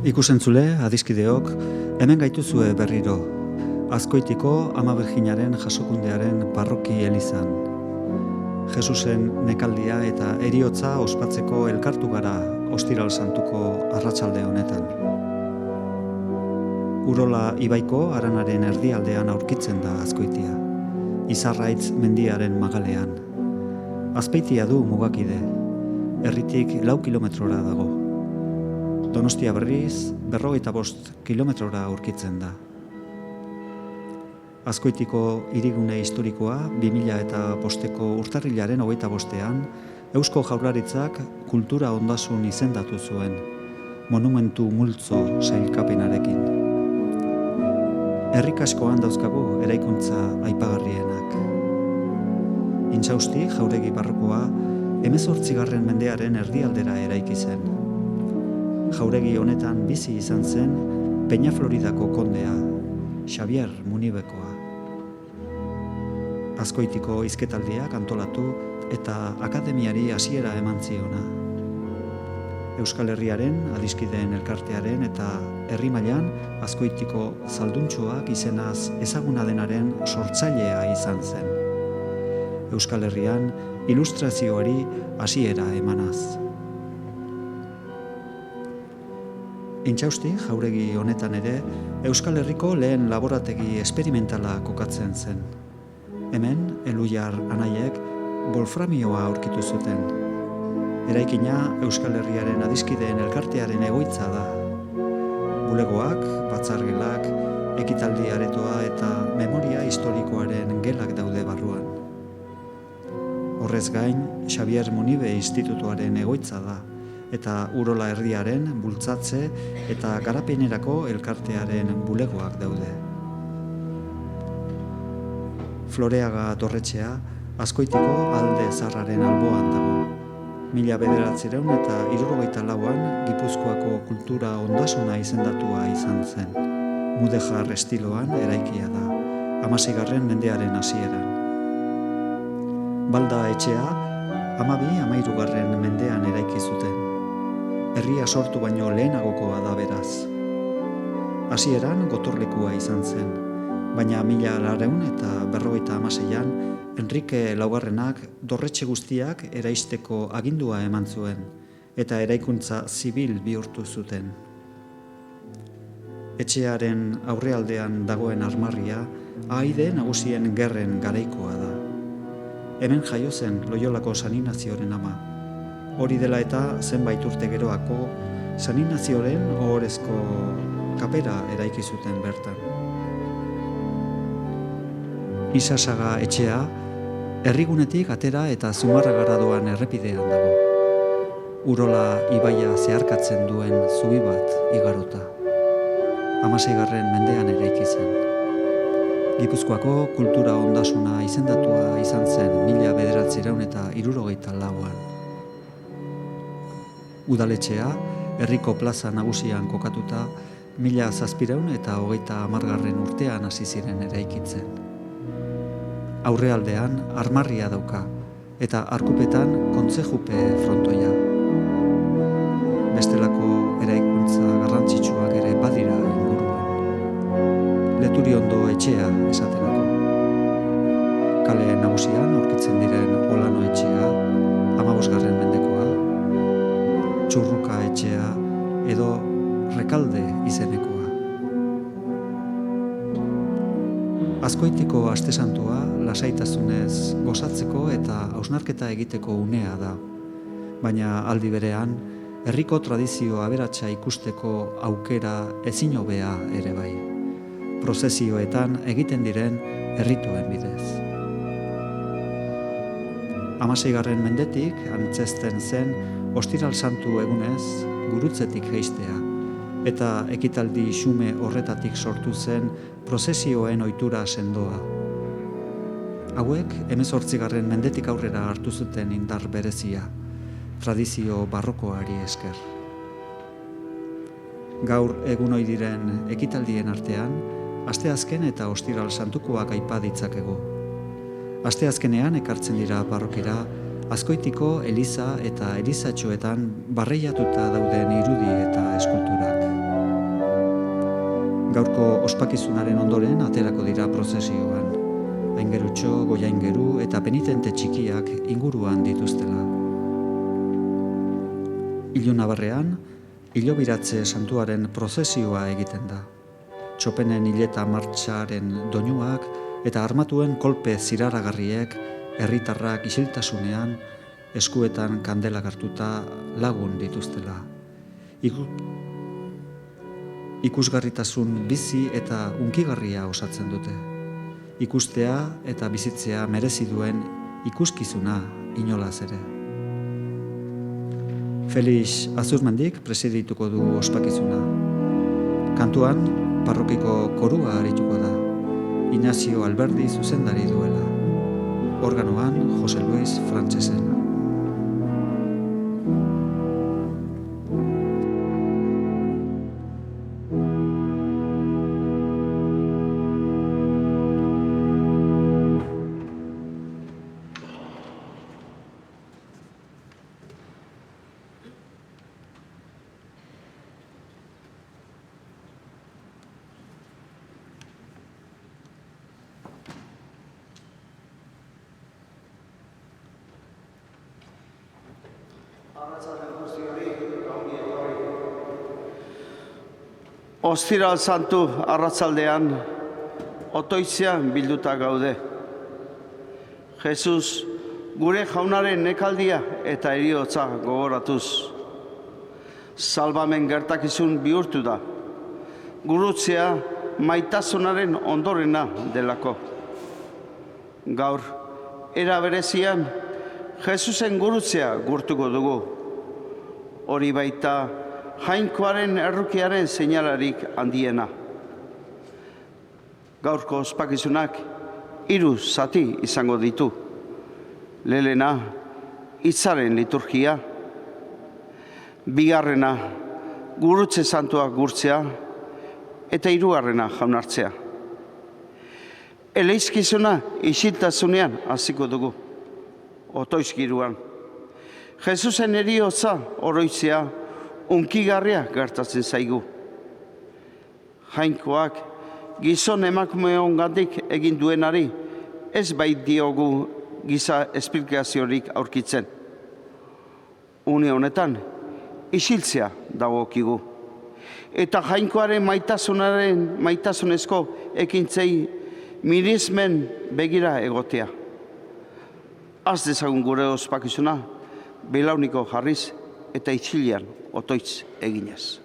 Ikusentzule, adiskideok, hemen gaituzue berriro, Azkoitiko Ama Birjinaren Jasokundearen parroki elizan. Jesusen nekaldia eta heriotza ospatzeko elkartu gara Ostiral Santuko arratsalde honetan. Urola ibaiko Aranaren erdialdean aurkitzen da Azkoitia, Izarraitz mendiaren magalean. Azpeitia du mugakide, herritik 4 kilometrora dago. Donostia berriz, 45 kilometrora aurkitzen da. Azkoitiko hirigune historikoa 2005ko urtarrilaren 25ean Eusko Jaurlaritzak kultura ondasun izendatu zuen, monumentu multzo sailkapenarekin. Herrik askoan dauzkagu eraikuntza aipagarrienak. Intsausti jauregi barrokoa 18. mendearen erdialdera eraiki zen. Jauregi honetan bizi izan zen Peñafloridako kondea, Xabier Munibekoa. Azkoitiko hizketaldiak antolatu eta akademiari hasiera eman ziona. Euskal Herriaren, adiskideen elkartearen eta herri mailan Azkoitiko zalduntxoak izenaz ezaguna denaren sortzailea izan zen. Euskal Herrian ilustrazioari hasiera emanaz. Intsausti jauregi honetan ere Euskal Herriko lehen laborategi esperimentala kokatzen zen. Hemen, Elujar anaiek wolframioa aurkitu zuten. Eraikina Euskal Herriaren adiskideen elkartearen egoitza da. Bulegoak, batzargelak, ekitaldi aretoa eta memoria historikoaren gelak daude barruan. Horrez gain, Xabier Munibe Institutuaren egoitza da, eta Urola Erdiaren bultzatze eta garapenerako elkartearen bulegoak daude. Floreaga dorretxea Azkoitiko alde zaharraren alboan dago. 1974an Gipuzkoako kultura ondasuna izendatua izan zen. Mudejar estiloan eraikia da, 16. mendearen hasieran. Balda etxea 12-13. mendean eraiki zuten. Herria sortu baino lehenagokoa da beraz. Hasieran gotorlekua izan zen, baina 1956an Enrique Laugarrenak dorretxe guztiak eraisteko agindua eman zuen, eta eraikuntza zibil bihurtu zuten. Etxearen aurrealdean dagoen armarria ahaide nagusien gerren garaikoa da. Hemen jaio zen Loiolako San Ignazioren ama. Hori dela eta zenbait urte geroako San Ignazioren ohorezko kapera eraiki zuten bertan. Isasaga etxea herrigunetik atera eta Zumarragara doan errepidean dago. Urola ibaia zeharkatzen duen zubi bat igarota. 16. mendean eraiki zen. Gipuzkoako kultura ondasuna izendatua izan zen 1964an. Udaletxea, herriko plaza nagusian kokatuta, 1730 urtean hasi ziren eraikitzen. Aurrealdean armarria dauka, eta arkupetan kontzejupe frontoia. Bestelako eraikuntza garrantzitsuak ere badira inguruan. Leturiondo etxea esaterako. Kale nagusian aurkitzen diren Olano etxea, 15. mendekoa, Txurruka etxea edo Rekalde izenekoa. Azkoitiko astesantua lasaitasunez gozatzeko eta hausnarketa egiteko unea da, baina aldi berean herriko tradizio aberatsa ikusteko aukera ezin hobea ere bai, prozesioetan egiten diren errituen bidez. 16. mendetik antzesten zen Ostiral Santu egunez gurutzetik jeistea, eta ekitaldi xume horretatik sortu zen prozesioen ohitura sendoa. Hauek 18. mendetik aurrera hartu zuten indar berezia, tradizio barrokoari esker. Gaur egun ohi diren ekitaldien artean, asteazken eta Ostiral Santukoak aipa ditzakegu. Asteazkenean ekartzen dira parrokira Azkoitiko eliza eta elizatxoetan barreiatuta dauden irudi eta eskulturak. Gaurko ospakizunaren ondoren aterako dira prozesioan. Aingerutxo, goiaingeru eta penitente txikiak inguruan dituztela. Ilunabarrean, Ilobiratze santuaren prozesioa egiten da. Txopenen hileta martxaren doinuak eta armatuen kolpe ziraragarriek herritarrak isiltasunean eskuetan kandelak hartuta lagun dituztela. Ikusgarritasun bizi eta hunkigarria osatzen dute. Ikustea eta bizitzea merezi duen ikuskizuna inolaz ere. Felix Azurmendik presidituko du ospakizuna. Kantuan, parrokiko korua arituko da. Ignacio Alberdi zuzendari duela. Organoan, Jose Luis Frantsesen. Ostiral Santu arratsaldean otoitzean bilduta gaude. Jesus, gure jaunaren nekaldia eta heriotza gogoratuz. Salbamen gertakizun bihurtu da. Gurutzea maitasunaren ondorena delako. Gaur, era berezian, Jesusen gurutzea gurtuko dugu. Hori baita, Jainkoaren errukiaren seinalarik handiena. Gaurko ospakizunak 3 zati izango ditu. Lehenena, hitzaren liturgia. Bigarrena, gurutze santua gurtzea. Eta 3. jaunartzea. Eleizkizuna isiltasunean hasiko dugu. Otoizkiruan. Jesusen heriotza oroitzea hunkigarria gertatzen zaigu. Jainkoak gizon emakumeongandik egin duenari ez bait diogu giza esplikaziorik aurkitzen. Une honetan isiltzea dagokigu. Eta jainkoaren maitasunezko ekintzei mirismen begira egotea. Az dezagun gure ospakizuna belauniko jarriz eta itxilian otoitz eginez.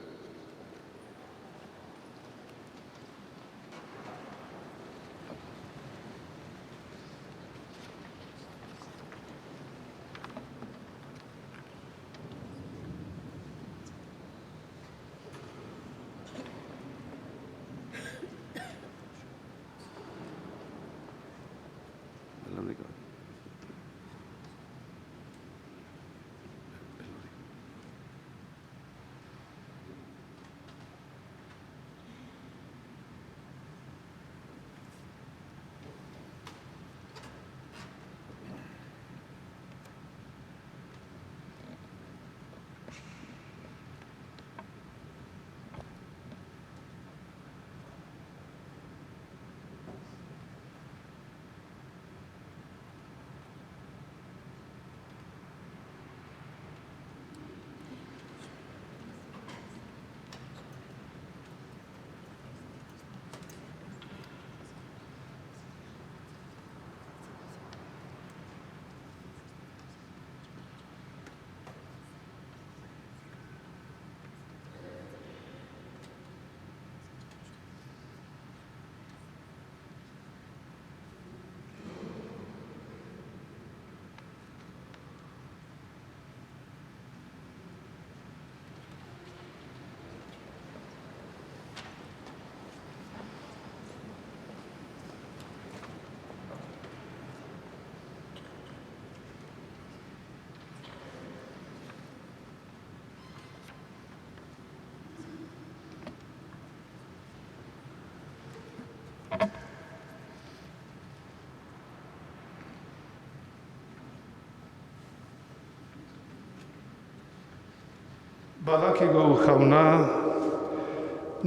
Badakigu jauna,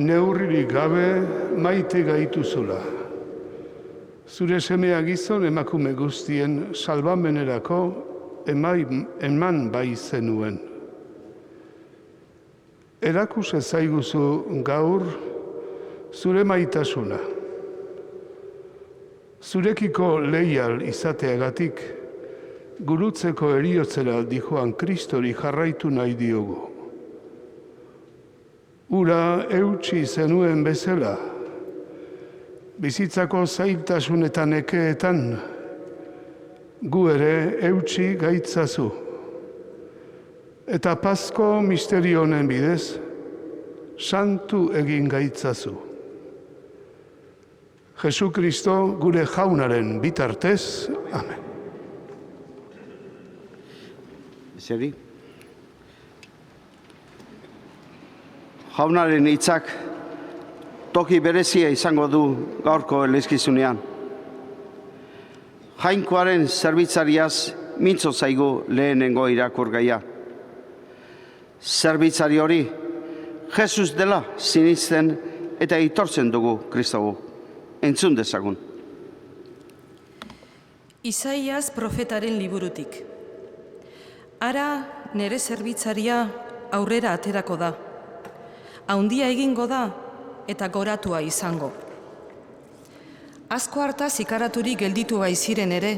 neurririk gabe maite gaituzula. Zure semea gizon emakume guztien salbamenerako eman bai zenuen. Erakus ezaiguzu gaur zure maitasuna. Zurekiko leial izateagatik, gurutzeko heriotzera dijoan Kristori jarraitu nahi diogu. Ura eutsi zenuen bezala, bizitzako zailtasunetan ekeetan, gu ere eutsi gaitzazu. Eta Pasko misterio honen bidez, santu egin gaitzazu. Jesu Kristo gure jaunaren bitartez, amen. Eseri. Jaunaren hitzak toki berezia izango du gaurko elizkizunean. Jainkoaren zerbitzariaz mintzo zaigu lehenengo irakurgaia. Zerbitzari hori Jesus dela sinisten eta aitortzen dugu Kristogu. Entzun dezagun. Isaias profetaren liburutik. Ara nere zerbitzaria aurrera aterako da. Haundia egingo da eta goratua izango. Asko hartaz ikaraturik gelditu baiziren ere,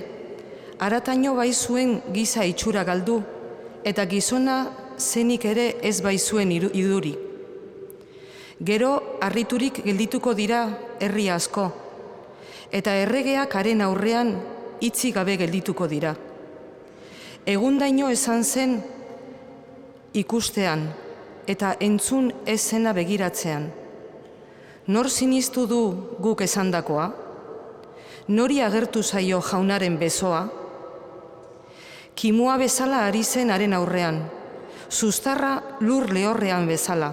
harataino baizuen giza itxura galdu eta gizona zenik ere ez baizuen iduri. Gero harriturik geldituko dira herri asko, eta erregeak haren aurrean itzi gabe geldituko dira. Egundaino esan zen ikustean, eta entzun ez zena begiratzean. Nor sinistu du guk esandakoa? Nori agertu zaio jaunaren besoa? Kimua bezala ari zen haren aurrean, zuztarra lur lehorrean bezala.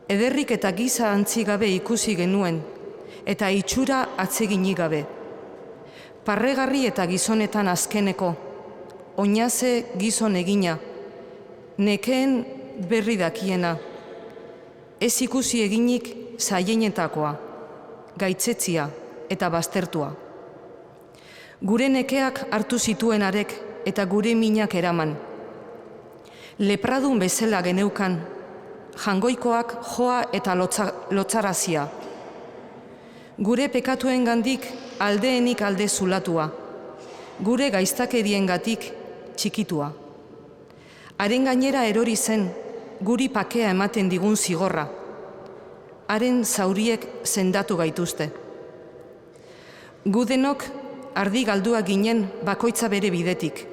Ederrik eta giza antzi gabe ikusi genuen, eta itxura atseginik gabe. Parregarri eta gizonetan azkeneko, oinaze gizon egina, nekeen berri dakiena, ez ikusi eginik zaienetakoa, gaitzetzia eta baztertua. Gure nekeak hartu zituen arek eta gure minak eraman. Lepradun bezala geneukan, jangoikoak joa eta lotzarazia. Gure pekatuengandik aldeenik alde zulatua, gure gaiztakeriengatik txikitua. Haren gainera erori zen, guri pakea ematen digun zigorra. Haren zauriek sendatu gaituzte. Gu denok ardi galdua ginen bakoitza bere bidetik,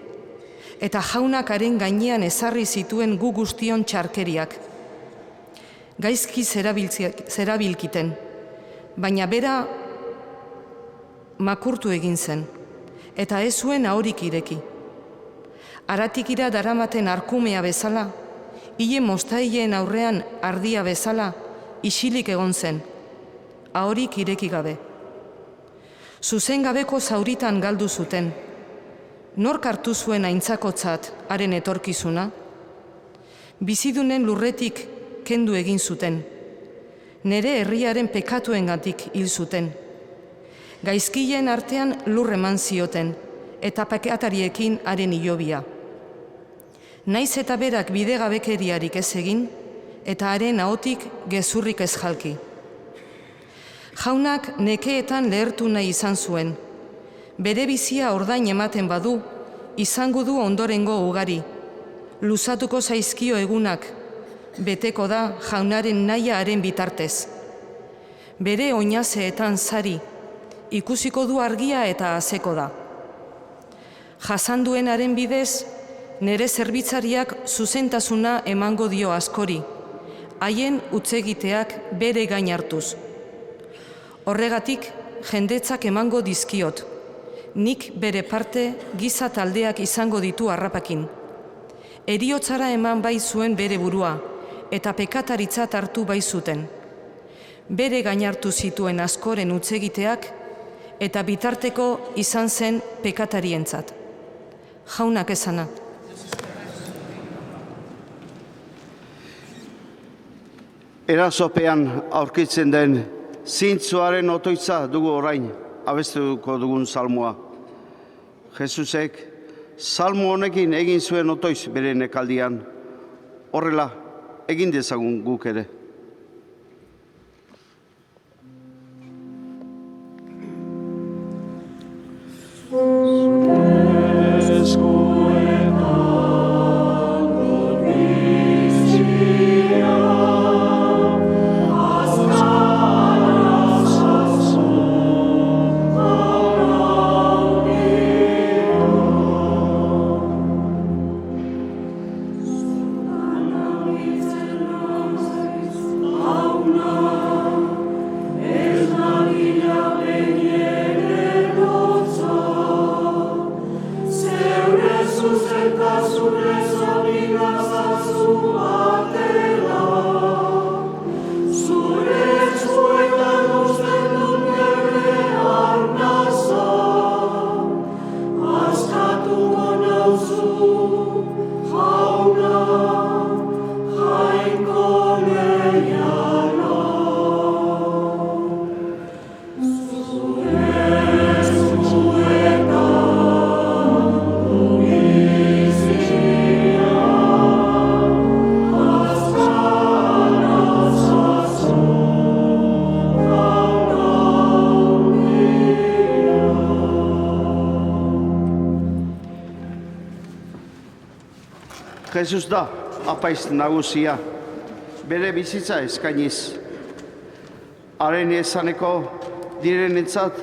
eta jaunak haren gainean ezarri zituen gu guztion txarkeriak. Gaizki zerabilkiten, baina bera makurtu egin zen, eta ez zuen ahorik ireki. Aratikira daramaten arkumea bezala, hile mostaileen aurrean ardia bezala, isilik egon zen, ahorik ireki gabe. Zuzen gabeko zauritan galdu zuten, nork hartu zuen aintzakotzat haren etorkizuna? Bizidunen lurretik kendu egin zuten, nere herriaren pekatuengatik hil zuten. Gaizkileen artean lur eman zioten, eta pekatariekin haren hilobia. Naiz eta berak bidegabekeriarik ez egin, eta haren ahotik gezurrik ez jalki. Jaunak nekeetan lehertu nahi izan zuen. Bere bizia ordain ematen badu, izango du ondorengo ugari. Luzatuko zaizkio egunak, beteko da jaunaren nahia haren bitartez. Bere oinazeetan sari, ikusiko du argia eta azeko da. Jasanduenaren bidez, nere zerbitzariak zuzentasuna emango dio askori, haien utzegiteak bere gain hartuz. Horregatik, jendetzak emango dizkiot, nik bere parte giza taldeak izango ditu harrapakin. Heriotzara eman bai zuen bere burua, eta pekataritzat hartu bai zuten. Bere gain hartu zituen askoren utzegiteak, eta bitarteko izan zen pekatarientzat. Jaunak esana. Erasopean aurkitzen den zintzuaren otoitza dugu orain abestuko dugun salmoa. Jesusek salmo honekin egin zuen otoiz bere nekaldian, horrela egin dezagun guk ere. Jesus da apaiz nagusia, bere bizitza eskainiz. Haren esaneko direnentzat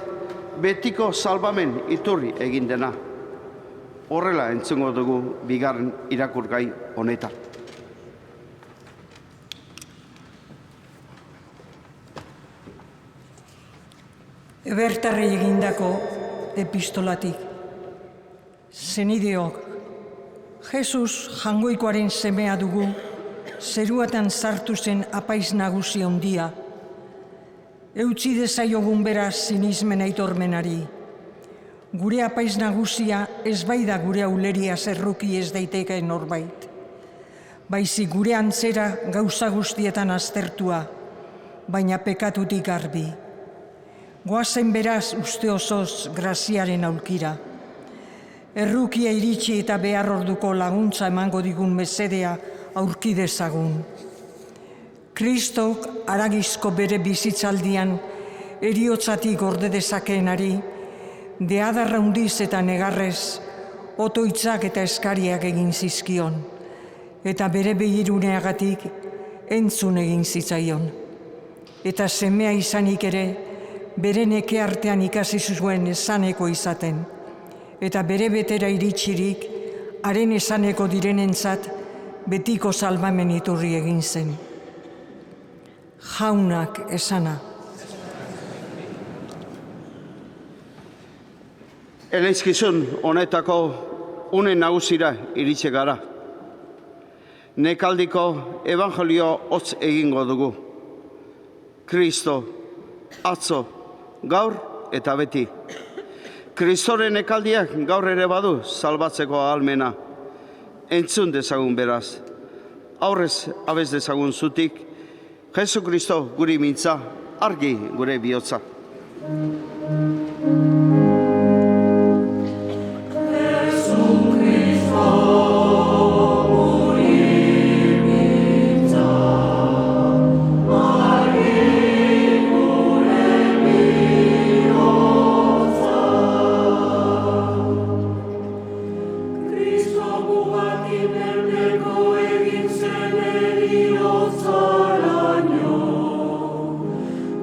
betiko salbamen iturri egin dena. Horrela entzungo dugu bigarren irakurgai honetan. Ebertarrei egindako epistolatik. Zenideok, Jesus jangoikoaren semea dugu, zeruatan sartu zen apaiz nagusi handia. Eutsi dezaiogun beraz sinismen aitormenari. Gure apaiz nagusia ez bai da gure auleria zerruki ez daiteke norbait. Baizik gure antzera gauza guztietan aztertua, baina pekatutik garbi. Goazen beraz uste osoz graziaren aulkira. Errukia iritsi eta behar orduko laguntza emango digun mesedea aurki dezagun. Kristok haragizko bere bizitzaldian eriotzatik gorde dezakeenari, deadarra hundiz eta negarrez, otoitzak eta eskariak egin zizkion, eta bere begiruneagatik entzun egin zitzaion. Eta semea izanik ere, bere neke artean ikasi zuen esaneko izaten, eta bere betera iritsirik, haren esaneko direnentzat betiko salbamen iturri egin zen. Jaunak esana. Eleizkizun honetako une nagusira iritsi gara. Nekaldiko evangelio hotz egingo dugu. Kristo, atzo, gaur eta beti. Kristoren ekaldiak gaur ere badu salbatzeko ahalmena. Entzun dezagun beraz. Aurrez abez dezagun zutik, Jesu Kristo guri mintza, argi gure bihotza.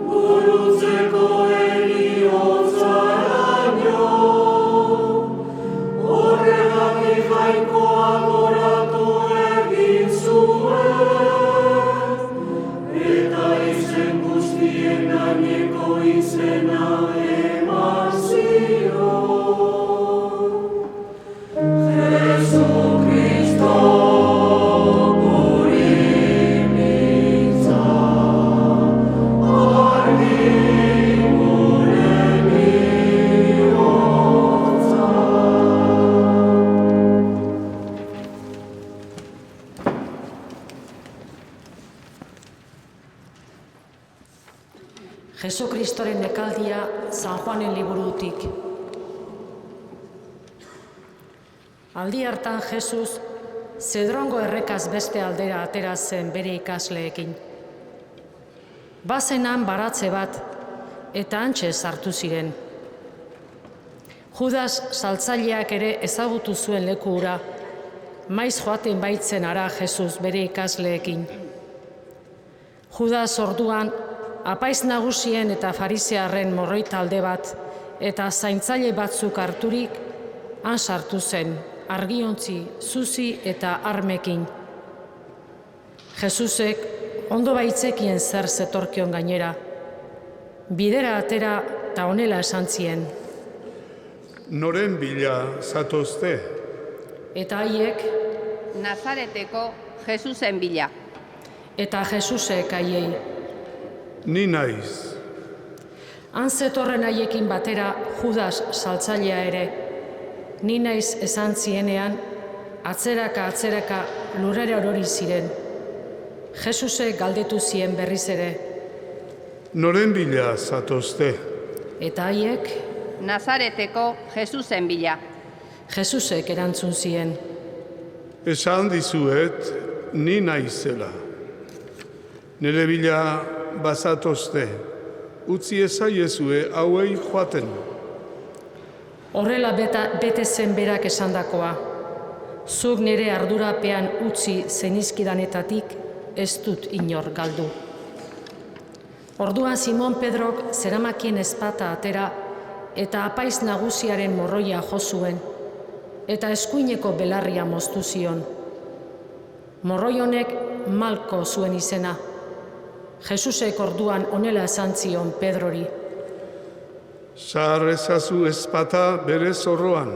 Gurutzeko eriotza Kristoren ekaldia San Juanen liburutik. Aldi hartan Jesus Zedrongo errekaz beste aldera atera zen bere ikasleekin. Bazenan baratze bat eta hantxe sartu ziren. Judas saltzaileak ere ezagutu zuen leku hura, maiz joaten baitzen ara Jesus bere ikasleekin. Judas orduan apaiz nagusien eta farisearren morroi talde bat eta zaintzaile batzuk harturik han sartu zen, argiontzi, zuzi eta armekin. Jesusek ondo baitzekien zer zetorkion gainera. Bidera atera eta honela esan zien. Noren bila zatozte? Eta haiek, Nazareteko Jesusen bila. eta Jesusek haiei. Ni naiz. Han zetorren haiekin batera Judas saltzailea ere. Ni naiz esan zienean, atzeraka lurrera orori ziren. Jesusek galdetu zien berriz ere. Noren bila zatozte? Eta haiek, Nazareteko Jesusen bila. Jesusek erantzun zien. Esan dizuet, ni naizela. Nire bila bazatozte, utzi ezaiezue hauei joaten. Horrela bete zen berak esandakoa. Zuk nire ardurapean utzi zenizkidanetatik ez dut inor galdu. Orduan Simon Pedrok zeramakien ezpata atera eta apaiz nagusiaren morroia jo zuen eta eskuineko belarria moztu zion. Morroi honek Malko zuen izena. Jesusek orduan honela esan zion Pedrori. Sar ezazu ezpata bere zorroan.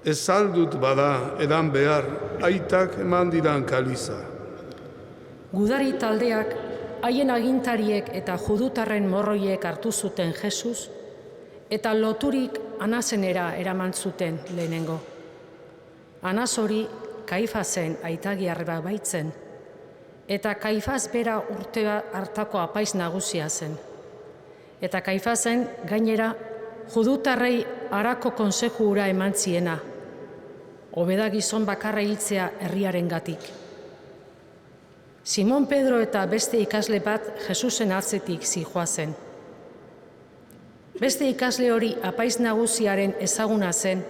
Ez aldut bada edan behar, aitak eman didan kaliza. Gudari taldeak, haien agintariek eta judutarren morroiek hartu zuten Jesus, eta loturik Anazenera eraman zuten lehenengo. Anaz hori Kaifasen aitagiarra baitzen, eta Kaifas bera urte hartako apaiz nagusia zen. Eta Kaifasen gainera judutarrei harako konseju hura eman ziena, hobeda gizon bakarra hiltzea herriarengatik. Simon Pedro eta beste ikasle bat Jesusen atzetik zihoazen. Beste ikasle hori apaiz nagusiaren ezaguna zen,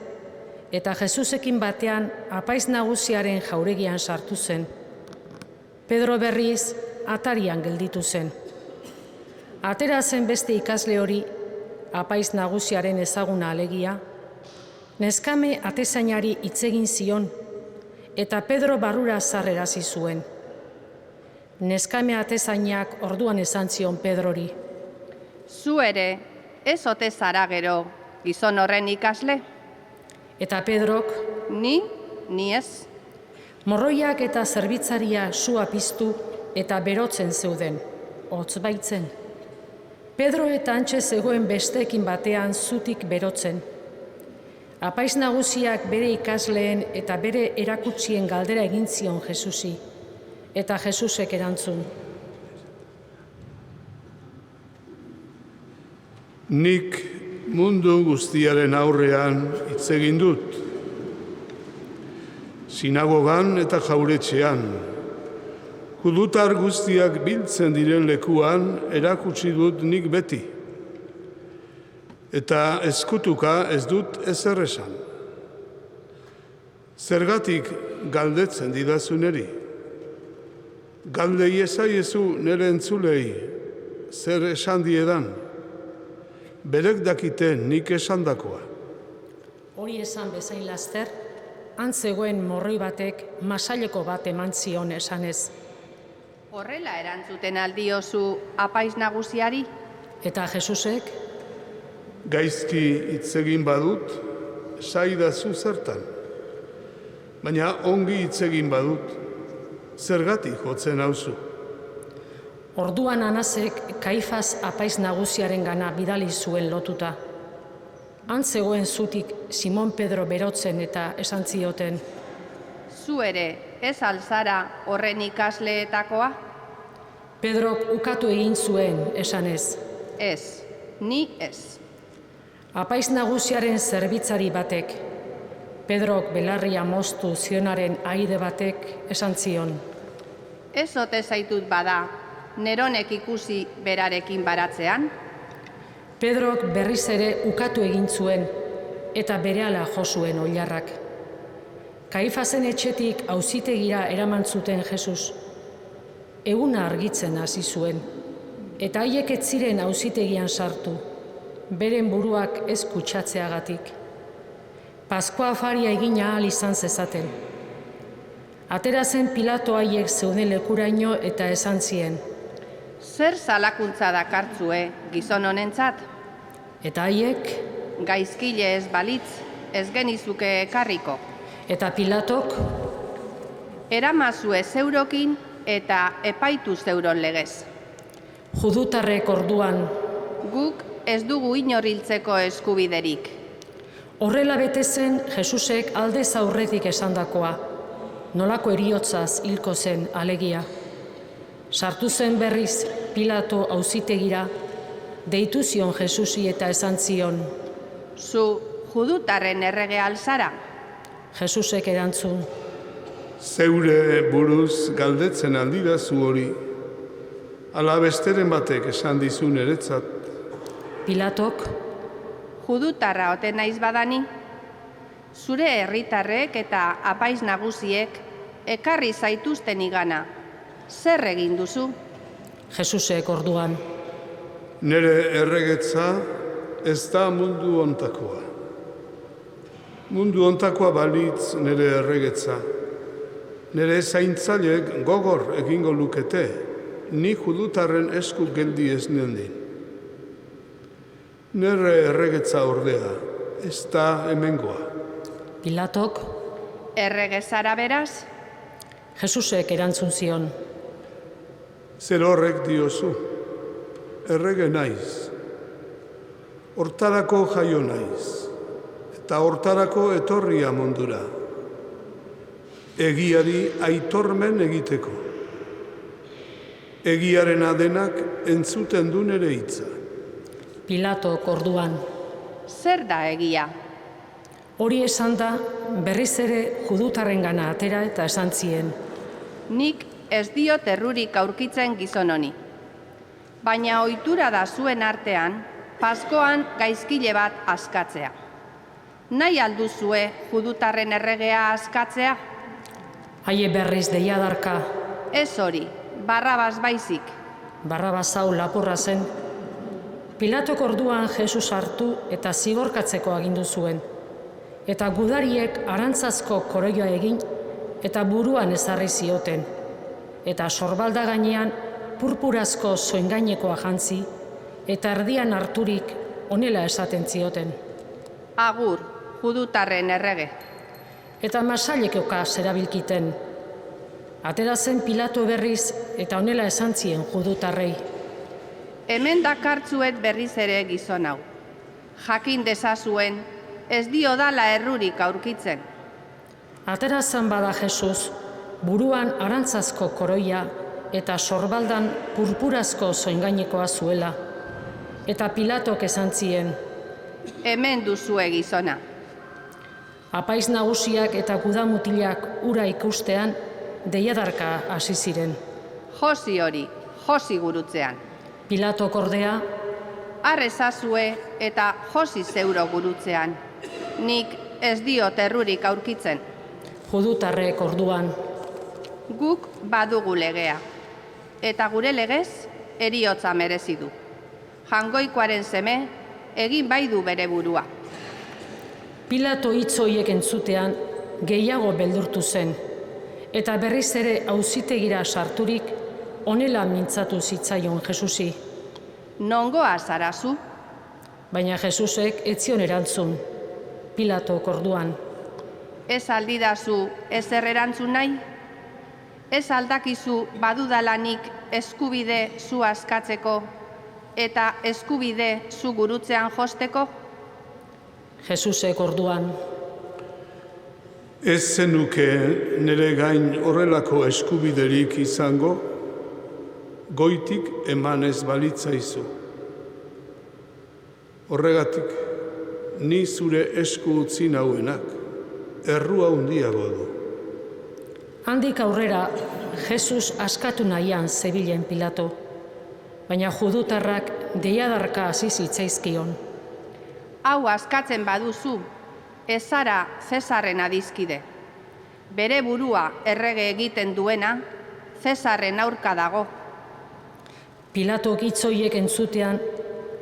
eta Jesusekin batean apaiz nagusiaren jauregian sartu zen. Pedro berriz atarian gelditu zen. Atera zen beste ikasle hori, apaiz nagusiaren ezaguna alegia, neskame atezainari hitz egin zion, eta Pedro barrura sarrerazi zuen. Neskame atezainak orduan esan zion Pedrori. Zu ere, ez ote zara gero gizon horren ikasle? Eta Pedrok, Ni ez. morroiak eta zerbitzaria sua piztu eta berotzen zeuden, hotz baitzen. Pedro eta hantxe zegoen besteekin batean zutik berotzen. Apaiz nagusiak bere ikasleen eta bere erakutsien galdera egin zion Jesusi, eta Jesusek erantzun. Nik mundu guztiaren aurrean hitz egin dut. Sinagogan eta jauretxean, judutar guztiak biltzen diren lekuan erakutsi dut nik beti. Eta ezkutuka ez dut ezer esan. Zergatik galdetzen didazu neri? Galdei ezaiezu nire entzulei, zer esan diedan? Berek dakite nik esandakoa. Hori esan bezain laster, han zegoen morroi batek masaileko bat eman zion esanez. Horrela erantzuten aldiozu apaiz nagusiari? Eta Jesusek, Gaizki hitz egin badut, saidazu zertan. Baina ongi hitz egin badut, zergatik jotzen nauzu. orduan Anasek Kaifas apaiz nagusiaren gana bidali zuen lotuta. Han zegoen zutik Simon Pedro berotzen eta esan zioten. Zu ere, ez alzara horren ikasleetakoa? Pedrok ukatu egin zuen esanez. Ez, ni ez. Apaiz nagusiaren zerbitzari batek, Pedrok belarria moztu zionaren aide batek esan zion. Ez ote zaitut bada, neronek ikusi berarekin baratzean? Pedrok berriz ere ukatu egin zuen eta berehala jo zuen oilarrak. Kaifasen etxetik auzitegira eraman zuten Jesus. Eguna argitzen hasi zuen, eta haiek ez ziren auzitegian sartu, beren buruak ez kutsatzeagatik. Paskua afaria egina ahal izan zezaten. Atera zen Pilato haiek zeuden lekuraino eta esan zien. Zer salakuntza dakartzue gizon honentzat? Eta haiek, Gaizkile ez balitz, ez genizuke ekarriko. eta Pilatok, Eramazue zeurokin eta epaitu zeuron legez. judutarrek orduan, Guk ez dugu inoriltzeko eskubiderik. horrela bete zen Jesusek aldez aurretik esandakoa, nolako heriotzaz hilko zen alegia. Sartu zen berriz Pilato auzitegira, deitu zion Jesusi eta esan zion. Zu judutarren errege alzara? Jesusek erantzun, Zeure buruz galdetzen aldidazu hori, ala besteren batek esan dizu niretzat. Pilatok, Judutarra ote naiz badani? Zure herritarrek eta apaiz nagusiek ekarri zaituzten igana. Zer egin duzu? Jesusek orduan, Nere erregetza ez da mundu ontakoa. Mundu ontakoa balitz nere erregetza. Nere zaintzaileek gogor egingo lukete, ni judutarren esku geldi ez nendin. Nere erregetza ordea, ez da hemengoa. Pilatok, Errege zara beraz? Jesusek erantzun zion, Zer horrek diozu, errege naiz. Hortarako jaio naiz, eta hortarako etorria mundura. Egiari aitormen egiteko. Egiaren adenak entzuten du nere hitza. Pilatok orduan. Zer da egia? Hori esan da, berriz ere judutarrengana atera eta esan zien. Nik ez diot errurik aurkitzen gizon honi. Baina ohitura da zuen artean, Paskoan gaizkile bat askatzea. Nahi alduzue judutarren erregea askatzea? Haie berriz deiadarka, Ez hori, Barrabas baizik. Barrabas hau lapurra zen. Pilatok orduan Jesus hartu eta zigorkatzeko agindu zuen. Eta gudariek arantzazko koroioa egin eta buruan ezarri zioten. Eta sorbalda gainean purpurazko soingainekoa jantzi eta erdian harturik honela esaten zioten. Agur, judutarren errege. Eta masailekoka zerabilkiten. Atera zen Pilato berriz eta honela esan zien judutarrei. Hemen dakartzuet berriz ere gizon hau. Jakin dezazuen, ez dio dala errurik aurkitzen. Atera zen bada Jesus, buruan arantzazko koroia eta sorbaldan purpurazko soingainekoa zuela. Eta Pilatok esan zien, Hemen duzue gizona. apaiz nagusiak eta gudamutilak ura ikustean, deiadarka hasi ziren. Josi hori, josi gurutzean. Pilatok ordea, Arrezazue eta josi zeuro gurutzean. Nik ez diot errurik aurkitzen. judutarrek orduan, Guk badugu legea. Eta gure legez, heriotza merezi du. Jangoikoaren seme, egin bai du bere burua. Pilato hitz horiek entzutean gehiago beldurtu zen, eta berriz ere auzitegira sarturik honela mintzatu zitzaion Jesusi. Nongoa zarazu? Baina Jesusek ez zion erantzun, Pilatok orduan. Ez aldidazu ezer erantzun nahi? Ez aldakizu badudalanik eskubide zu askatzeko eta eskubide zu gurutzean josteko? Jesusek orduan, Ez zenuke nire gain horrelako eskubiderik izango, goitik emanez balitzaizu. Horregatik, ni zure esku utzi nauenak, errua handiago du. Handik aurrera, Jesus askatu nahian zebilen Pilato, baina judutarrak deiadarka hasi zitzaizkion. Hau askatzen baduzu, ez zara Zesarren adizkide. Bere burua errege egiten duena, Zesarren aurka dago. Pilato hitzoiek entzutean,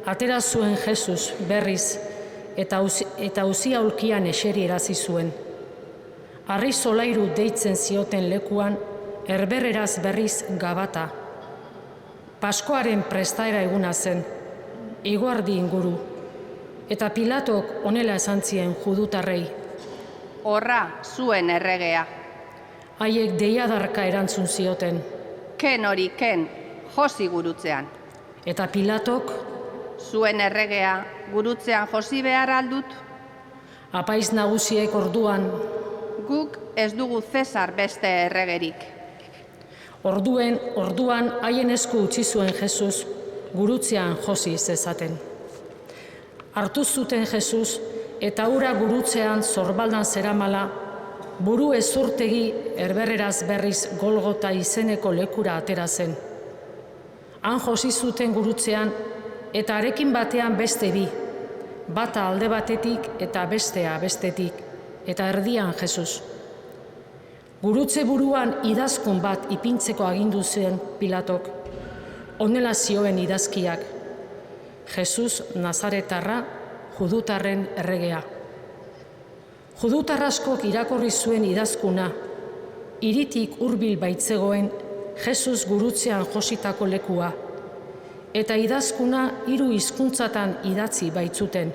atera zuen Jesus berriz, eta auzi aulkian eseri erazi zuen. Harri solairu deitzen zioten lekuan, erberreraz berriz Gabata. Paskoaren prestaera eguna zen, eguerdi inguru, eta Pilatok honela esan zien judutarrei. Horra zuen erregea. Haiek deiadarka erantzun zioten. Ken hori ken, josi gurutzean. Eta Pilatok, Zuen erregea gurutzean josi behar aldut, apaiz nagusiek orduan, guk ez dugu Zesar beste erregerik. orduan haien esku utzi zuen Jesus gurutzean josi zezaten. Hartu zuten Jesus eta hura gurutzean zorbaldan zeramala, buru ezurtegi erberreraz berriz Golgota izeneko lekura atera zen. Han josi zuten gurutzean eta harekin batean beste bi, bata alde batetik eta bestea bestetik, eta erdian Jesus. Gurutze buruan idazkun bat ipintzeko agindu zuen Pilatok. Honela zioen idazkiak. Jesus Nazaretarra, judutarren erregea. Judutar askok irakurri zuen idazkuna, hiritik hurbil baitzegoen Jesus gurutzean jositako lekua, eta idazkuna 3 hizkuntzatan idatzi baitzuten,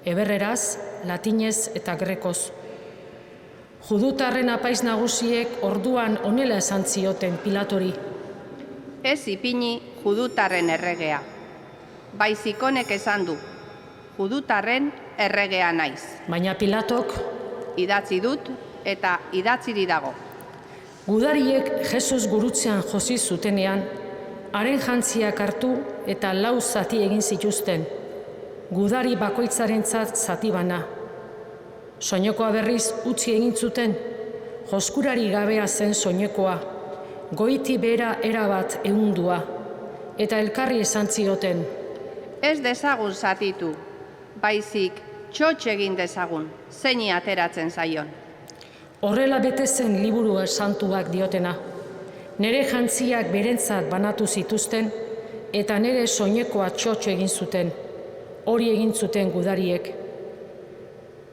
eberreraz, latinez eta grekoz. Judutarren apaiz nagusiek orduan honela esan zioten Pilatori. Ez ipini judutarren erregea. Baizik honek esan du, judutarren erregea naiz. Baina Pilatok, Idatzi dut eta idatziri dago. gudariek Jesus gurutzean josi zutenean, haren jantziak hartu eta 4 zati egin zituzten, gudari bakoitzarentzat zati bana. Soinekoa berriz utzi egin zuten, joskurari gabea zen soinekoa, goiti bera erabat ehundua, eta elkarri esan zioten. Ez dezagun zatitu, baizik txotx egin dezagun, zeini ateratzen zaion. Horrela bete zen liburu santuak diotena. Nere jantziak berentzat banatu zituzten, eta nere soinekoa txotx egin zuten. Hori egin zuten gudariek.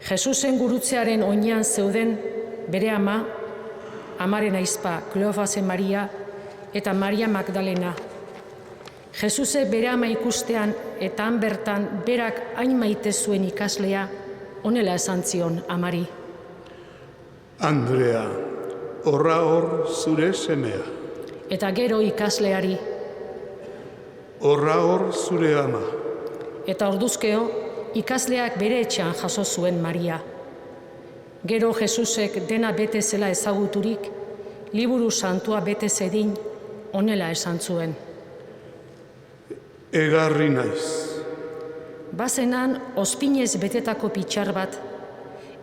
Jesusen gurutzearen oinean zeuden bere ama, amaren aizpa Kleofase Maria eta Maria Magdalena. Jesuse bere ama ikustean eta han bertan berak hain maite zuen ikaslea, honela esan zion amari. Andrea, horra hor zure semea. Eta gero ikasleari, Horra hor zure ama. eta orduzkeo ikasleak bere etxean jaso zuen Maria. Gero Jesusek dena bete zela ezaguturik, liburu santua bete zedin, honela esan zuen. Egarri naiz. Bazenan ospinez betetako pitxar bat,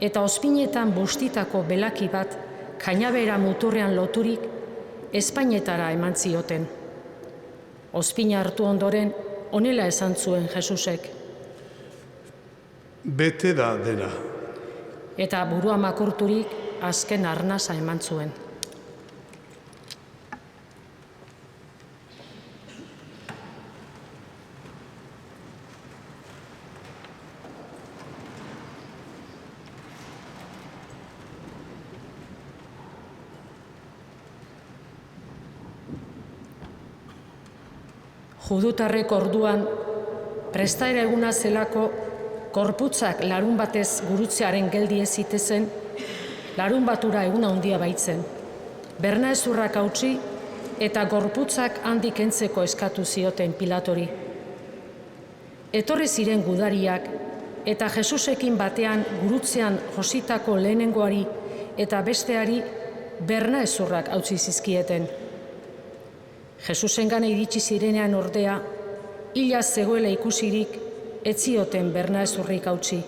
eta ospinetan bustitako belaki bat, kainabera muturrean loturik, Espainetara eman zioten. Ospina hartu ondoren, honela esan zuen Jesusek. Bete da dena. Eta burua makurturik, azken arnasa eman zuen. Judutarrek orduan, prestaera eguna zelako, gorputzak larun batez gurutzearen geldi ez zitezen, larun batura eguna handia baitzen. Bernaezurrak hautsi eta gorputzak handik entzeko eskatu zioten Pilatori. Etorri ziren gudariak eta Jesusekin batean gurutzean jositako lehenengoari eta besteari bernaezurrak hautsi zizkieten. Jesusengana iritsi zirenean ordea, hila zegoela ikusirik, ez zioten Bernahezurrik hautsi.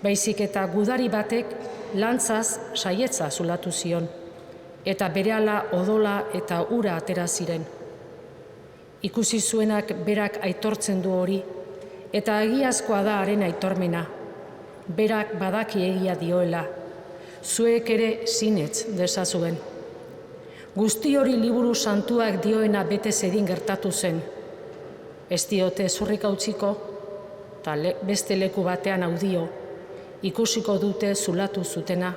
Baizik eta gudari batek lantzaz saietza zulatu zion, eta berehala odola eta ura atera ziren. Ikusi zuenak berak aitortzen du hori, eta egiazkoa da haren aitormena. Berak badaki egia dioela, zuek ere sinetz dezazuen. Guzti hori liburu santuak dioena bete zedin gertatu zen. Ez diote zurrik hautsiko, eta beste leku batean audio, ikusiko dute zulatu zutena.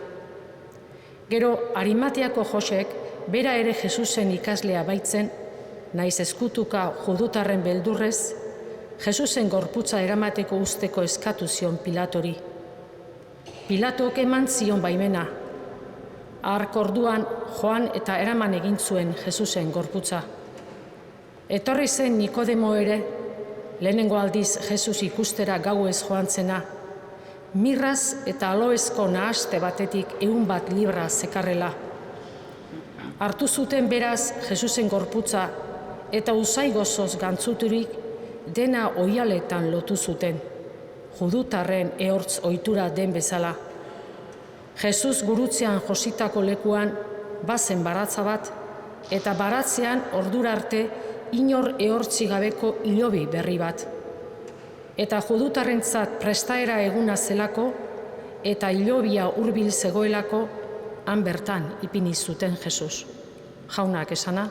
Gero, Arimateako Josek, bera ere Jesusen ikaslea baitzen, naiz eskutuka judutarren beldurrez, Jesusen gorputza eramateko usteko eskatu zion Pilatori. Pilatok eman zion baimena. Hark orduan joan eta eraman egin zuen Jesusen gorputza. Etorri zen Nikodemo ere, lehenengo aldiz Jesus ikustera gauez joan zena, mirraz eta aloezko nahaste batetik 100 libra zekarrela. Hartu zuten beraz Jesusen gorputza eta usai gozoz gantzuturik dena oihaletan lotu zuten, judutarren ehortz ohitura den bezala. Jesus gurutzean jositako lekuan bazen baratza bat, eta baratzean ordura arte inor ehortzi gabeko hilobi berri bat. Eta judutarrentzat prestaera eguna zelako, eta hilobia hurbil zegoelako, han bertan ipini zuten Jesus. Jaunak esana.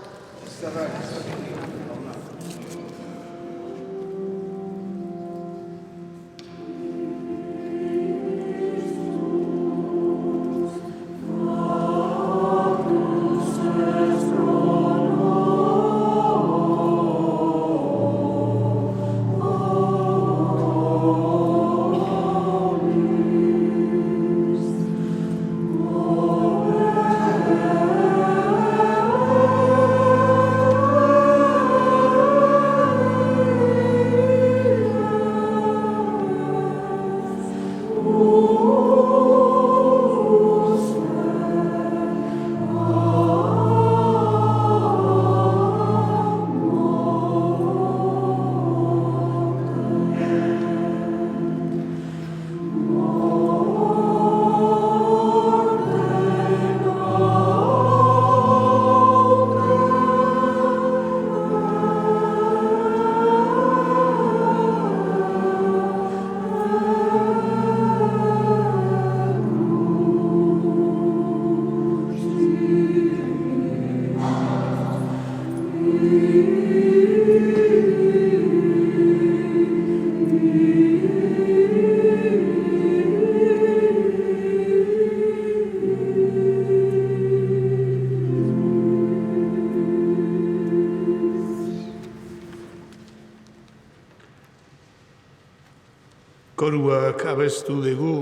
Koruak abestu dugu,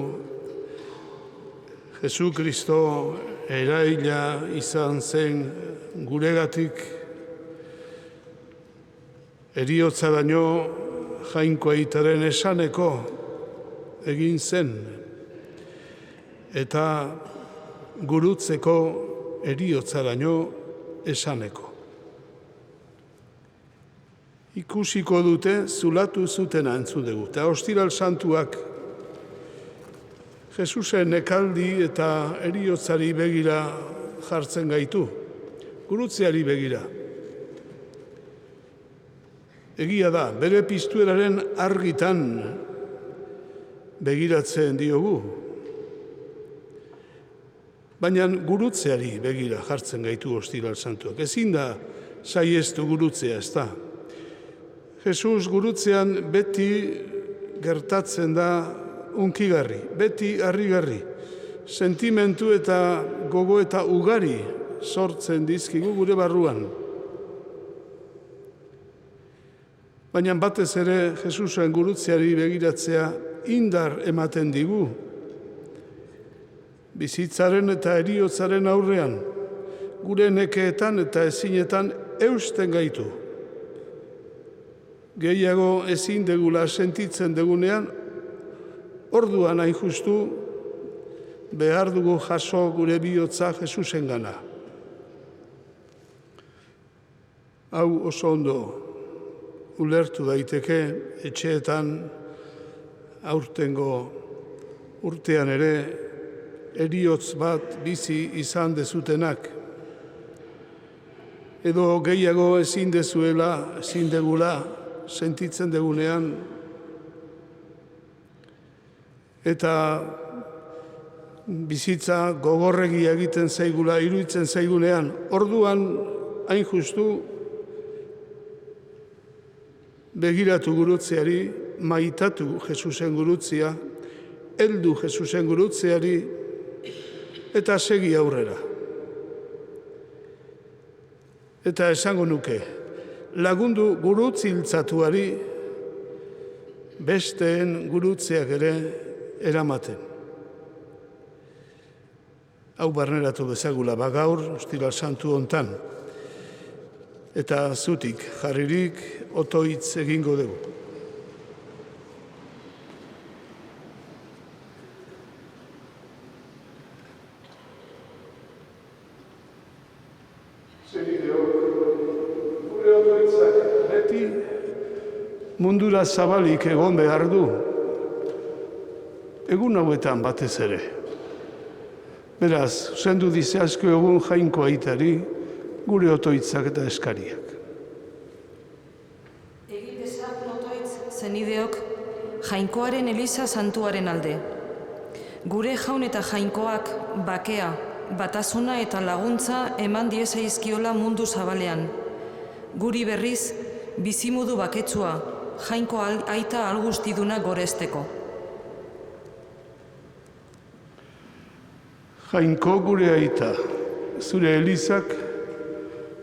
Jesu Kristo eraila izan zen guregatik, heriotzaraino Jainko Aitaren esaneko egin zen, eta gurutzeko heriotzaraino esaneko. Ikusiko dute, zulatu zutena entzun dugu. Eta ostiral santuak Jesusen ekaldi eta heriotzari begira jartzen gaitu, gurutzeari begira. Egia da, bere piztueraren argitan begiratzen diogu, baina gurutzeari begira jartzen gaitu ostiral santuak. Ezin da saiestu gurutzea, ez da. Jesus gurutzean beti gertatzen da unkigarri, beti harrigarri, sentimentu eta gogo eta ugari sortzen dizkigu gure barruan. Baina batez ere Jesusen gurutzeari begiratzea indar ematen digu, bizitzaren eta heriotzaren aurrean, gure nekeetan eta ezinetan eusten gaitu. Gehiago ezin degula sentitzen degunean, orduan hain justu behar dugu jaso gure bihotza Jesusen gana. Hau oso ondo ulertu daiteke etxeetan aurtengo urtean ere heriotz bat bizi izan dezutenak, edo gehiago ezin dezuela, ezin degula, sentitzen degunean, eta bizitza gogorregia egiten zaigula, iruditzen zaigunean, orduan hain justu begiratu gurutzeari, maitatu Jesusen gurutzea, heldu Jesusen gurutzeari, eta segi aurrera. Eta esango nuke, lagundu gurutziltzatuari besteen gurutzeak ere eramaten. Hau barneratu bezagula bagaur, ostira santu hontan. Eta zutik jarririk otoitz egingo dugu. Gure otoitzak beti mundura zabalik egon behar du, egun hauetan batez ere. Beraz, zendu dize asko egun Jainko aitari, gure otoitzak eta eskariak. Egin dezagun otoitz zenideok Jainkoaren Eliza Santuaren alde. Gure jaun eta Jainkoak bakea, batasuna eta laguntza eman diezaizkiola mundu zabalean. Guri berriz, bizimudu baketsua, Jainko aita algustiduna goresteko. Jainko gure aita, zure Elizak,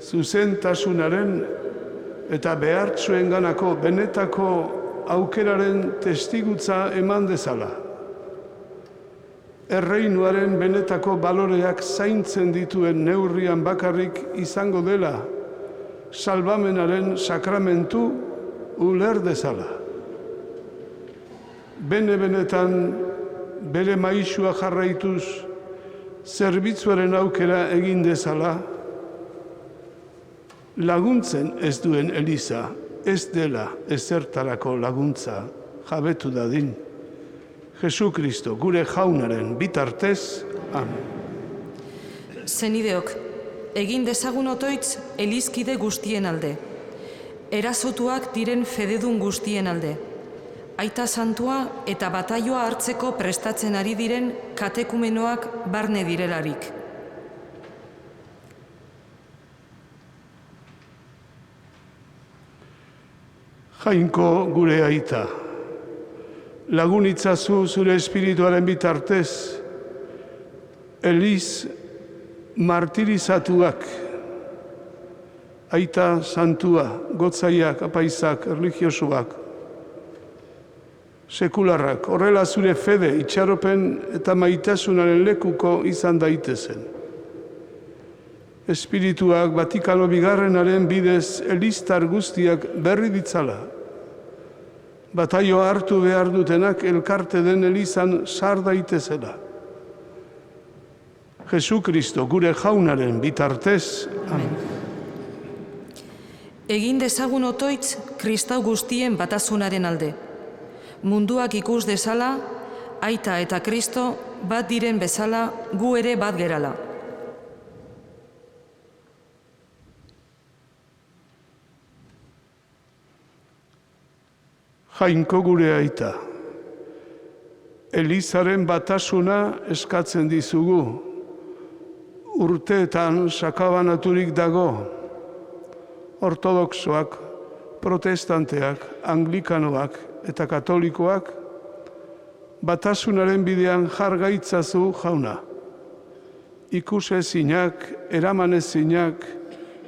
zuzentasunaren eta behartsuenganako benetako aukeraren testigutza eman dezala. Erreinuaren benetako baloreak zaintzen dituen neurrian bakarrik izango dela, salbamenaren sakramentu uler dezala. Bene-benetan bere maisua jarraituz, zerbitzuaren aukera egin dezala, laguntzen ez duen Eliza, ez dela ezertarako laguntza jabetu dadin. Jesu Kristo, gure jaunaren bitartez, amen. Zenideok, egin dezagun otoitz elizkide guztien alde. Erasotuak diren fededun guztien alde. Aita santua eta bataioa hartzeko prestatzen ari diren katekumenoak barne direlarik. Jainko gure aita, lagunitzazu zure espirituaren bitartez, Eliz martirizatuak, aita santua, gotzaiak, apaizak, erlijiosuak, sekularrak, horrela zure fede, itxaropen eta maitasunaren lekuko izan daitezen. Espirituak Vatikano bigarrenaren bidez eliztar guztiak berri ditzala. Bataioa hartu behar dutenak elkarte den elizan sar daitezela. Jesu Kristo, gure jaunaren bitartez, amen. Egin dezagun otoitz kristau guztien batasunaren alde. Munduak ikus dezala, aita eta Kristo bat diren bezala gu ere bat gerala. Jainko gure aita, Elizaren batasuna eskatzen dizugu, urteetan sakabanaturik dago, ortodoxoak, protestanteak, anglikanoak eta katolikoak, batasunaren bidean jargaitzazu jauna. Ikusezinak, eramanezinak,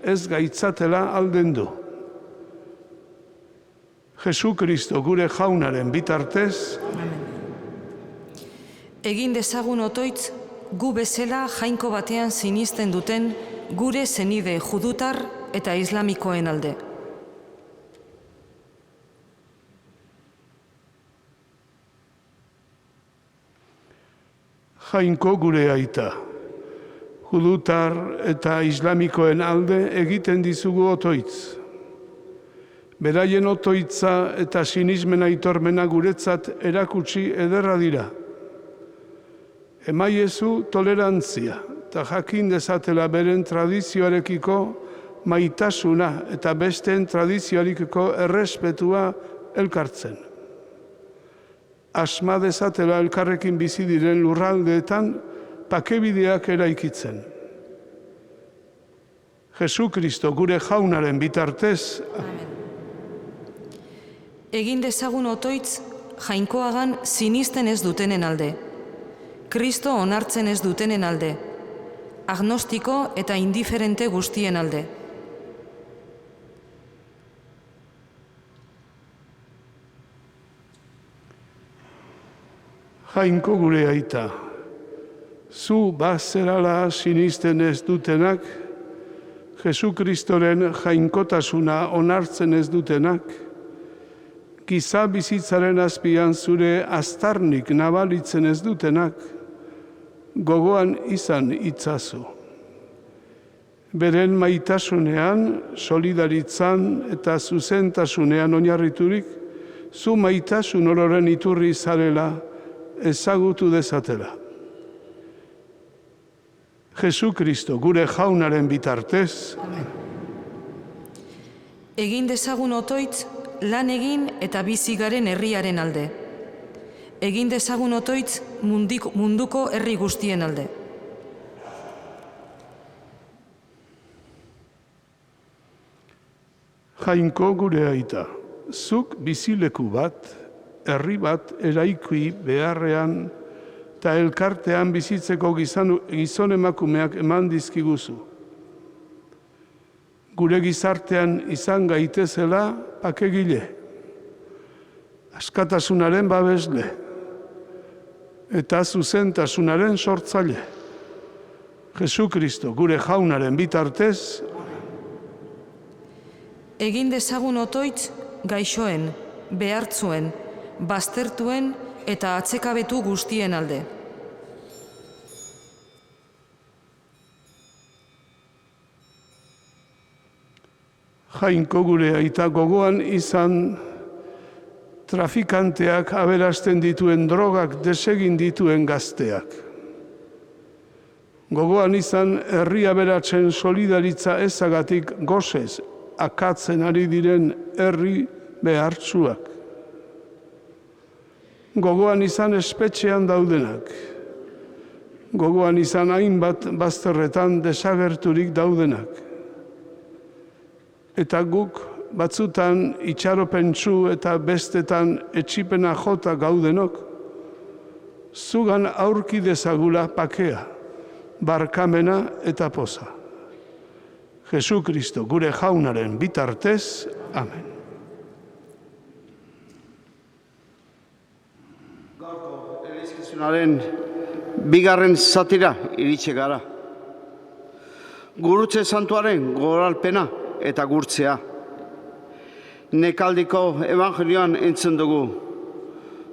ez gaitzatela aldendu. Jesu Kristo, gure jaunaren bitartez, amen. Egin dezagun otoitz, gu bezala Jainko batean sinisten duten gure zenide judutar eta islamikoen alde. Jainko gure aita, judutar eta islamikoen alde egiten dizugu otoitz. Beraien otoitza eta sinismen aitormena guretzat erakutsi ederra dira. Emaiezu tolerantzia eta jakin dezatela beren tradizioarekiko maitasuna eta besteen tradizioarekiko errespetua elkartzen. Asma dezatela elkarrekin bizi diren lurraldeetan pakebideak eraikitzen. Jesu Kristo gure jaunaren bitartez. Amen. Egin dezagun otoitz jainkoagan sinisten ez dutenen alde. Kristo onartzen ez dutenen alde. Agnostiko eta indiferente guztien alde. Jainko gure aita, zu bazerala sinisten ez dutenak, Jesu Kristoren jainkotasuna onartzen ez dutenak, giza bizitzaren azpian zure aztarnik nabalitzen ez dutenak, gogoan izan itzazu. Beren maitasunean, solidaritzan eta zuzentasunean oinarriturik, zu maitasun ororen iturri zarela ezagutu dezatela. Jesu Kristo gure jaunaren bitartez. Amen. Egin dezagun otoitz lan egin eta bizi garen herriaren alde. Egin dezagun otoitz munduko herri guztien alde. Jainko gure aita, zuk bizileku bat, herri bat eraiki beharrean eta elkartean bizitzeko gizon emakumeak eman dizkiguzu. Gure gizartean izan gaitezela bakegile, askatasunaren babesle eta zuzentasunaren sortzaile. Jesu Kristo gure jaunaren bitartez. Egin dezagun otoitz gaixoen, behartzuen, baztertuen eta atzekabetu guztien alde. Jainko gure aita gogoan izan trafikanteak aberasten dituen drogak desegin dituen gazteak. Gogoan izan herri aberatzen solidaritza ezagatik gozez akatzen ari diren herri behartsuak. Gogoan izan espetxean daudenak. Gogoan izan hainbat bazterretan desagerturik daudenak. Eta guk batzutan itxaropentsu eta bestetan etxipena jota gaudenok, zugan aurki dezagula pakea, barkamena eta poza. Jesu Kristo gure jaunaren bitartez. Amen. Gaurko elizkizunaren bigarren zatira iritsi gara. Gurutze santuaren gogoralpena eta gurtzea. Nekaldiko evangelioan entzun dugu,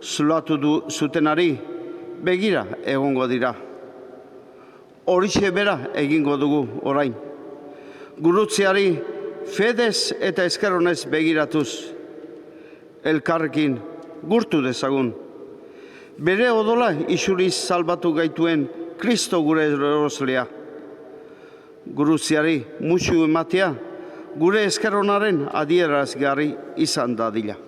zulatu zutenari begira egongo dira. Horixe bera egingo dugu orain. Gurutzeari fedez eta eskeronez begiratuz, elkarrekin gurtu dezagun. Bere odola isuriz salbatu gaituen Kristo gure eroslea. Gurutzeari musu ematea, gure eskeronaren adierazgarri izan dadila.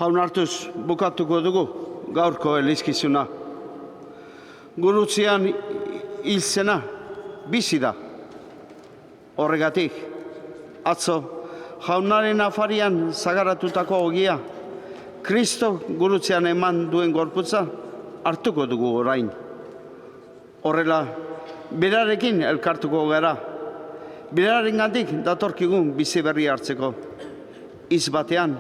Jaun hartuz bukatuko dugu gaurko elizkizuna. Gurutzean hil zena bizi da. Horregatik, atzo jaunaren afarian zagaratutako ogia, Kristo gurutzean eman duen gorputza hartuko dugu orain. Horrela, berarekin elkartuko gara. Berarengandik datorkigun bizi berri hartzeko. Hitz batean,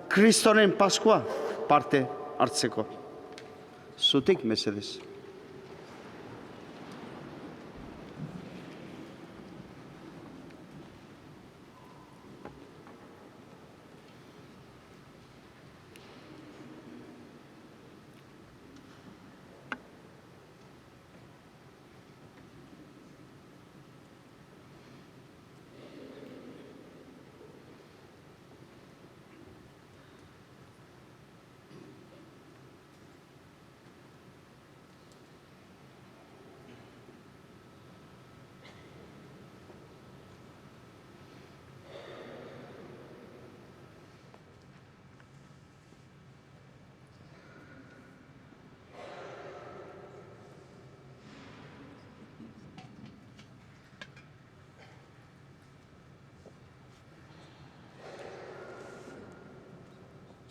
Kristoren Paskua parte hartzeko. Zutik mesedez.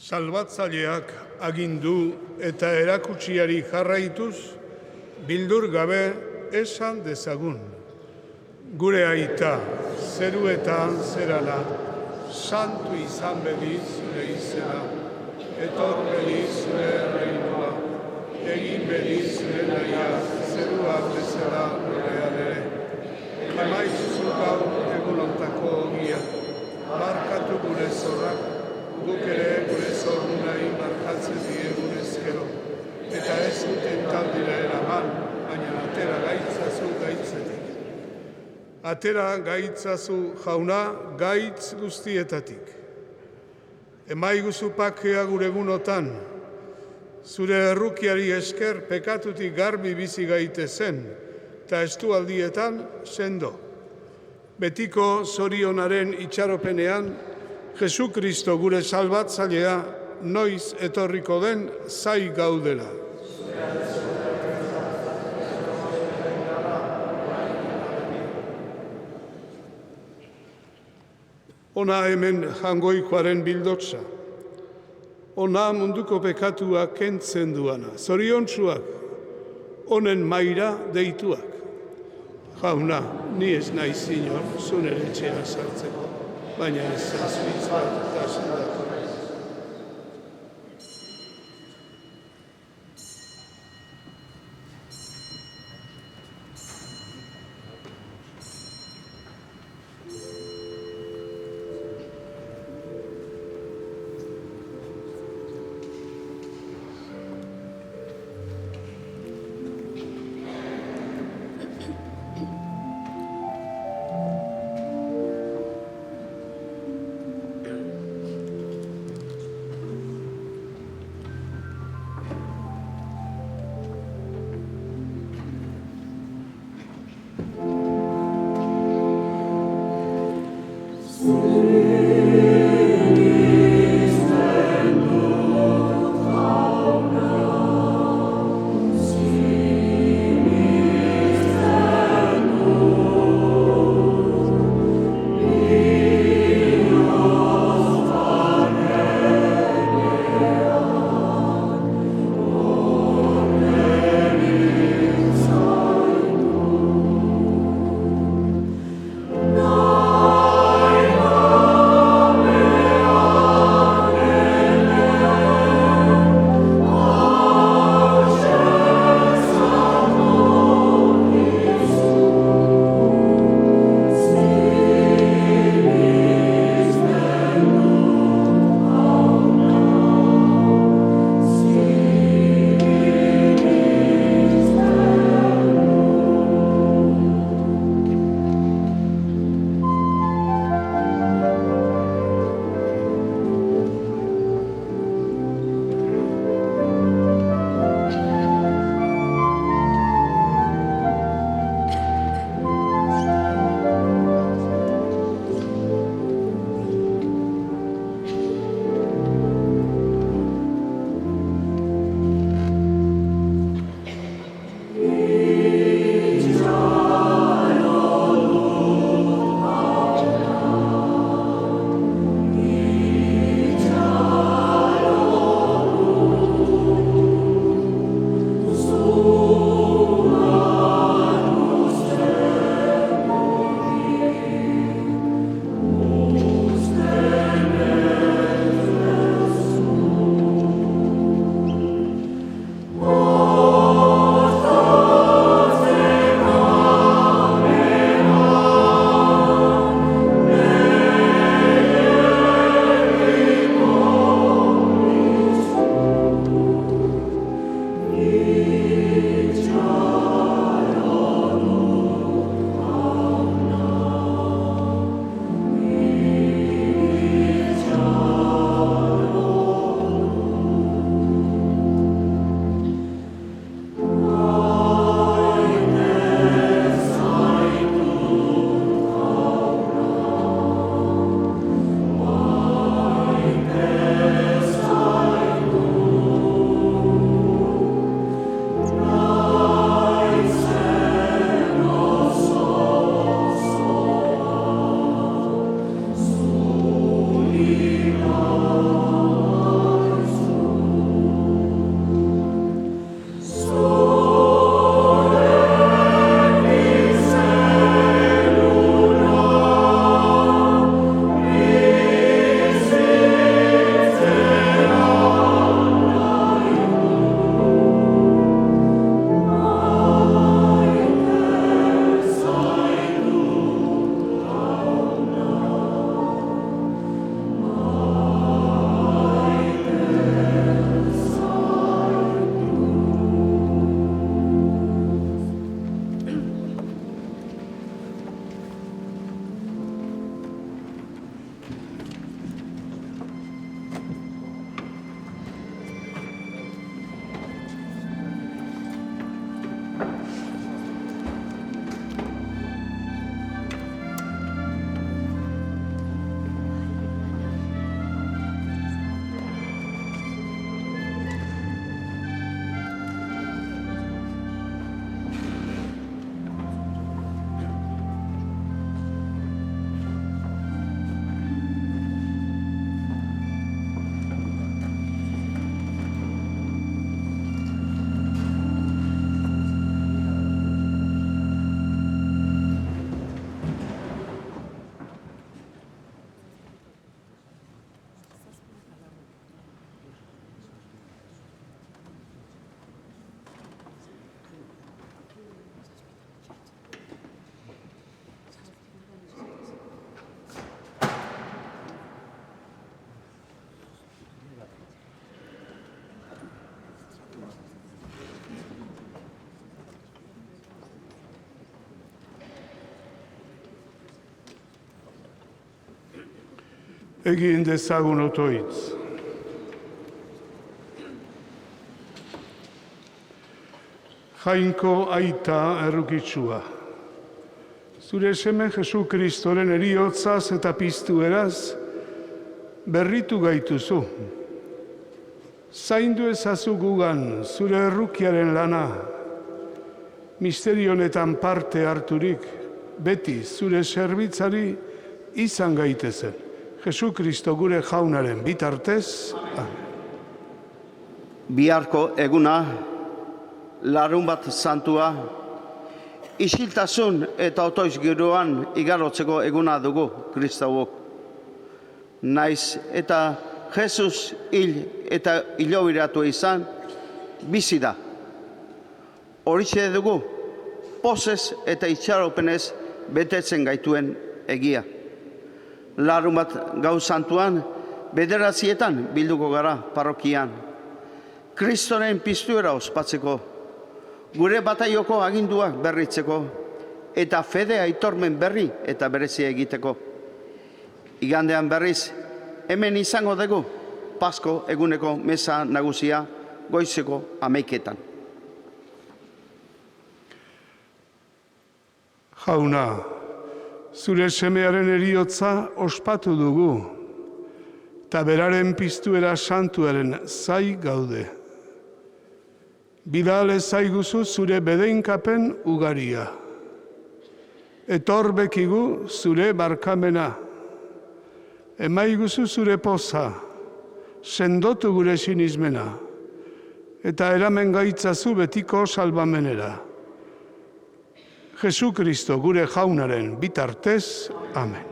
Salbatzaileak agindu eta erakutsiari jarraituz, bildur gabe esan dezagun. Gure aita, zeruetan zerala, santu izan bediz zure izena, etor bediz zure reinoa, egin bediz zure naia, zeruak bezala gurean ere. Emaituzu gaur egunontako ogia, markatu gure zorrak, guk ere gure zorrunai markatzen diegun ezkero. Eta ez duten taldira eraman, baina atera gaitzazu gaitzetik. Atera gaitzazu jauna gaitz guztietatik. Emaiguzu pakea gure egunotan, zure errukiari esker pekatutik garbi bizi gaitezen, eta estualdietan sendo. Betiko zorionaren itxaropenean, Jesu Kristo gure salbatzailea noiz etorriko den zai gaudela. Ona hemen jangoikoaren bildotza. Ona munduko pekatua kentzen duana. Zoriontsuak, honen maira deituak. Jauna, ni ez naiz inor, zure etxera sartzeko. Baina ez zazpitz bat eta sendatu. Egin dezagun otoitz. Jainko aita errukitsua. Zure seme Jesu Kristoren eriotzaz eta piztueraz berritu gaituzu. Zaindu ezazu gugan zure errukiaren lana, misterio honetan parte harturik, beti zure zerbitzari izan gaitezen. Jesu Kristo gure jaunaren bitartez. Biharko eguna, Larunbat santua, isiltasun eta otoiz giroan igarotzeko eguna dugu kristauok. Naiz eta Jesus hil eta hilobiratu izan, bizi da. Horixe dugu, pozez eta itxaropenez betetzen gaituen egia. Larunbat gau santuan, 9 bilduko gara parrokian. Kristoren piztuera ospatzeko, gure bataioko aginduak berritzeko, eta fede aitormen berri eta berezia egiteko. Igandean berriz, hemen izango dugu, Pasko eguneko mesa nagusia goizeko 11:00. Jauna, zure semearen eriotza ospatu dugu, eta beraren piztuera santuaren zai gaude. Bidal ezaiguzu zure bedeinkapen ugaria. Etor bekigu zure barkamena. Emaiguzu zure poza, sendotu gure sinismena, eta eramen gaitzazu betiko salbamenera. Jesu Kristo gure jaunaren bitartez. Amen.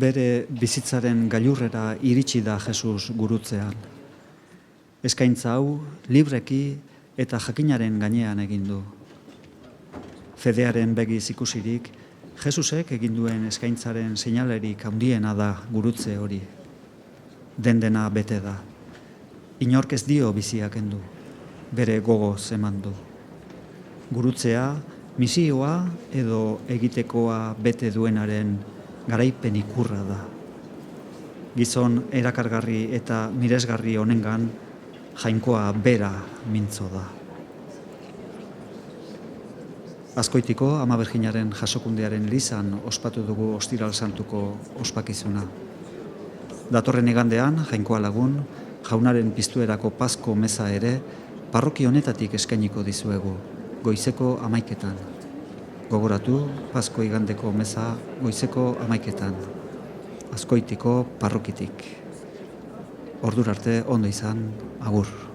Bere bizitzaren gailurrera iritsi da Jesus gurutzean. Eskaintza hau libreki eta jakinaren gainean egin du. Fedearen begiz ikusirik, Jesusek egin duen eskaintzaren seinalerik handiena da gurutze hori. Dena bete da. Inork ez dio biziak kendu, bere gogoz eman du. Gurutzea, misioa edo egitekoa bete duenaren garaipen ikurra da. Gizon erakargarri eta miresgarri honengan jainkoa bera mintzo da. Azkoitiko Ama Birjinaren jasokundearen elizan ospatu dugu Ostiral Santuko ospakizuna. Datorren igandean, jainkoa lagun, jaunaren piztuerako Pasko meza ere parroki honetatik eskainiko dizuegu, goizeko 11:00. Gogoratu, Pasko igandeko meza goizeko 11:00. Azkoitiko parrokitik. Ordura arte ondo izan, agur.